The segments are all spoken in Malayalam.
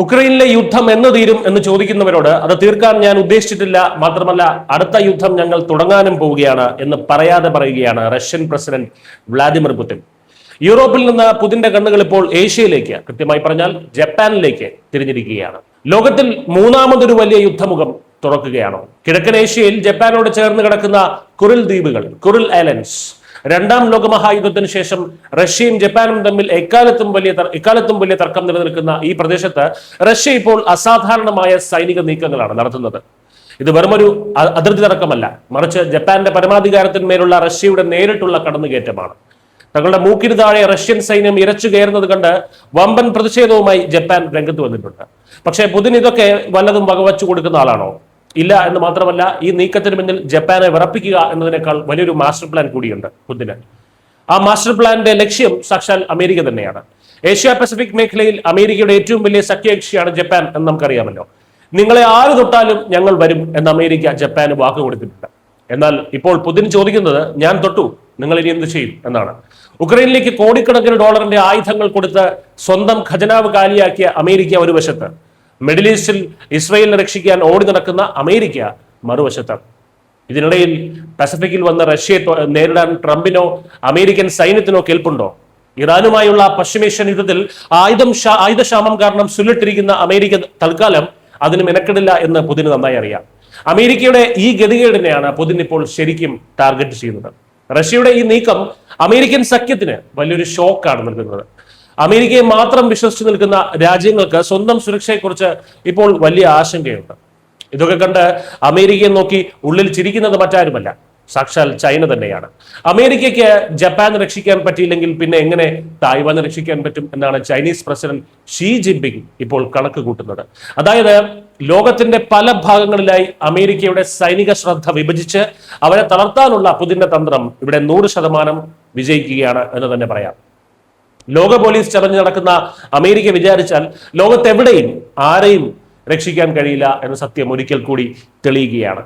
ഉക്രൈനിലെ യുദ്ധം എന്ന് തീരും എന്ന് ചോദിക്കുന്നവരോട് അത് തീർക്കാൻ ഞാൻ ഉദ്ദേശിച്ചിട്ടില്ല, മാത്രമല്ല അടുത്ത യുദ്ധം ഞങ്ങൾ തുടങ്ങാനും പോവുകയാണ് എന്ന് പറയാതെ പറയുകയാണ് റഷ്യൻ പ്രസിഡന്റ് വ്ളാദിമിർ പുടിൻ. യൂറോപ്പിൽ നിന്ന് പുതിന്റെ കണ്ണുകൾ ഇപ്പോൾ ഏഷ്യയിലേക്ക്, കൃത്യമായി പറഞ്ഞാൽ ജപ്പാനിലേക്ക് തിരിഞ്ഞിരിക്കുകയാണ്. ലോകത്തിൽ മൂന്നാമതൊരു വലിയ യുദ്ധമുഖം തുറക്കുകയാണോ? കിഴക്കൻ ഏഷ്യയിൽ ജപ്പാനോട് ചേർന്ന് കിടക്കുന്ന കുറിൽ ദ്വീപുകൾ, കുറിൽ ഐലൻഡ്സ്, രണ്ടാം ലോകമഹായുദ്ധത്തിന് ശേഷം റഷ്യയും ജപ്പാനും തമ്മിൽ എക്കാലത്തും വലിയ തർക്കം നിലനിൽക്കുന്ന ഈ പ്രദേശത്ത് റഷ്യ ഇപ്പോൾ അസാധാരണമായ സൈനിക നീക്കങ്ങളാണ് നടത്തുന്നത്. ഇത് വെറുമൊരു അതിർത്തി തർക്കമല്ല, മറിച്ച് ജപ്പാന്റെ പരമാധികാരത്തിന്മേലുള്ള റഷ്യയുടെ നേരിട്ടുള്ള കടന്നുകയറ്റമാണ്. തങ്ങളുടെ മൂക്കിന് താഴെ റഷ്യൻ സൈന്യം ഇരച്ചു കയറുന്നത് കണ്ട് വമ്പൻ പ്രതിഷേധവുമായി ജപ്പാൻ രംഗത്ത് വന്നിട്ടുണ്ട്. പക്ഷേ പുതിൻ ഇതൊക്കെ വല്ലതും വകവച്ചു കൊടുക്കുന്ന ആളാണോ? ഇല്ല എന്ന് മാത്രമല്ല, ഈ നീക്കത്തിന് പിന്നിൽ ജപ്പാനെ വിറപ്പിക്കുക എന്നതിനേക്കാൾ വലിയൊരു മാസ്റ്റർ പ്ലാൻ കൂടിയുണ്ട് പുതിന്. ആ മാസ്റ്റർ പ്ലാന്റെ ലക്ഷ്യം സാക്ഷാൽ അമേരിക്ക തന്നെയാണ്. ഏഷ്യ പസഫിക് മേഖലയിൽ അമേരിക്കയുടെ ഏറ്റവും വലിയ സഖ്യകക്ഷിയാണ് ജപ്പാൻ എന്ന് നമുക്കറിയാമല്ലോ. നിങ്ങളെ ആര് തൊട്ടാലും ഞങ്ങൾ വരും എന്ന് അമേരിക്ക ജപ്പാന് വാക്ക് കൊടുത്തിട്ടുണ്ട്. എന്നാൽ ഇപ്പോൾ പുതിൻ ചോദിക്കുന്നത്, ഞാൻ തൊട്ടു, നിങ്ങൾ ഇനി എന്ത് ചെയ്യും എന്നാണ്. ഉക്രൈനിലേക്ക് കോടിക്കണക്കിന് ഡോളറിന്റെ ആയുധങ്ങൾ കൊടുത്ത് സ്വന്തം ഖജനാവ് കാലിയാക്കിയ അമേരിക്ക ഒരു വശത്ത്, മിഡിൽ ഈസ്റ്റിൽ ഇസ്രയേലിനെ രക്ഷിക്കാൻ ഓടി നടക്കുന്ന അമേരിക്ക മറുവശത്താണ്. ഇതിനിടയിൽ പസഫിക്കിൽ വന്ന റഷ്യയെ നേരിടാൻ ട്രംപിനോ അമേരിക്കൻ സൈന്യത്തിനോ കേൾപ്പുണ്ടോ? ഇറാനുമായുള്ള പശ്ചിമേഷ്യൻ യുദ്ധത്തിൽ ആയുധക്ഷാമം കാരണം സുല്ലിട്ടിരിക്കുന്ന അമേരിക്ക തൽക്കാലം അതിന് മെനക്കെടില്ല എന്ന് പുതിന് നന്നായി അറിയാം. അമേരിക്കയുടെ ഈ ഗതികേടിനെയാണ് പുതിൻ ഇപ്പോൾ ശരിക്കും ടാർഗറ്റ് ചെയ്യുന്നത്. റഷ്യയുടെ ഈ നീക്കം അമേരിക്കൻ സഖ്യത്തിന് വലിയൊരു ഷോക്കാണ് നൽകുന്നത്. അമേരിക്കയെ മാത്രം വിശ്വസിച്ച് നിൽക്കുന്ന രാജ്യങ്ങൾക്ക് സ്വന്തം സുരക്ഷയെക്കുറിച്ച് ഇപ്പോൾ വലിയ ആശങ്കയുണ്ട്. ഇതൊക്കെ കണ്ട് അമേരിക്കയെ നോക്കി ഉള്ളിൽ ചിരിക്കുന്നത് മറ്റാരുമല്ല, സാക്ഷാൽ ചൈന തന്നെയാണ്. അമേരിക്കയ്ക്ക് ജപ്പാൻ രക്ഷിക്കാൻ പറ്റിയില്ലെങ്കിൽ പിന്നെ എങ്ങനെ തായ്വാനെ രക്ഷിക്കാൻ പറ്റും എന്നാണ് ചൈനീസ് പ്രസിഡന്റ് ഷീ ജിൻപിങ് ഇപ്പോൾ കണക്ക് കൂട്ടുന്നത്. അതായത് ലോകത്തിന്റെ പല ഭാഗങ്ങളിലായി അമേരിക്കയുടെ സൈനിക ശ്രദ്ധ വിഭജിച്ച് അവരെ തളർത്താനുള്ള പുതിന്റെ തന്ത്രം ഇവിടെ 100% വിജയിക്കുകയാണ് എന്ന് തന്നെ പറയാം. ലോക പോലീസ് ചടഞ്ഞു നടക്കുന്ന അമേരിക്ക വിചാരിച്ചാൽ ലോകത്തെവിടെയും ആരെയും രക്ഷിക്കാൻ കഴിയില്ല എന്ന സത്യം ഒരിക്കൽ കൂടി തെളിയുകയാണ്.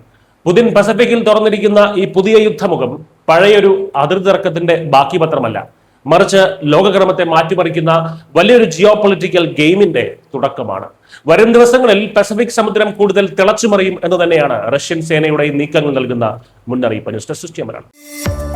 പുതിൻ പസഫിക്കിൽ തുറന്നിരിക്കുന്ന ഈ പുതിയ യുദ്ധമുഖം പഴയൊരു അതിർത്തി തർക്കത്തിന്റെ ബാക്കി പത്രമല്ല, മറിച്ച് ലോകക്രമത്തെ മാറ്റിമറിക്കുന്ന വലിയൊരു ജിയോ പൊളിറ്റിക്കൽ ഗെയിമിന്റെ തുടക്കമാണ്. വരും ദിവസങ്ങളിൽ പസഫിക് സമുദ്രം കൂടുതൽ തിളച്ചുമറിയും എന്ന് തന്നെയാണ് റഷ്യൻ സേനയുടെ നീക്കങ്ങൾ നൽകുന്ന മുന്നറിയിപ്പ്. News desk.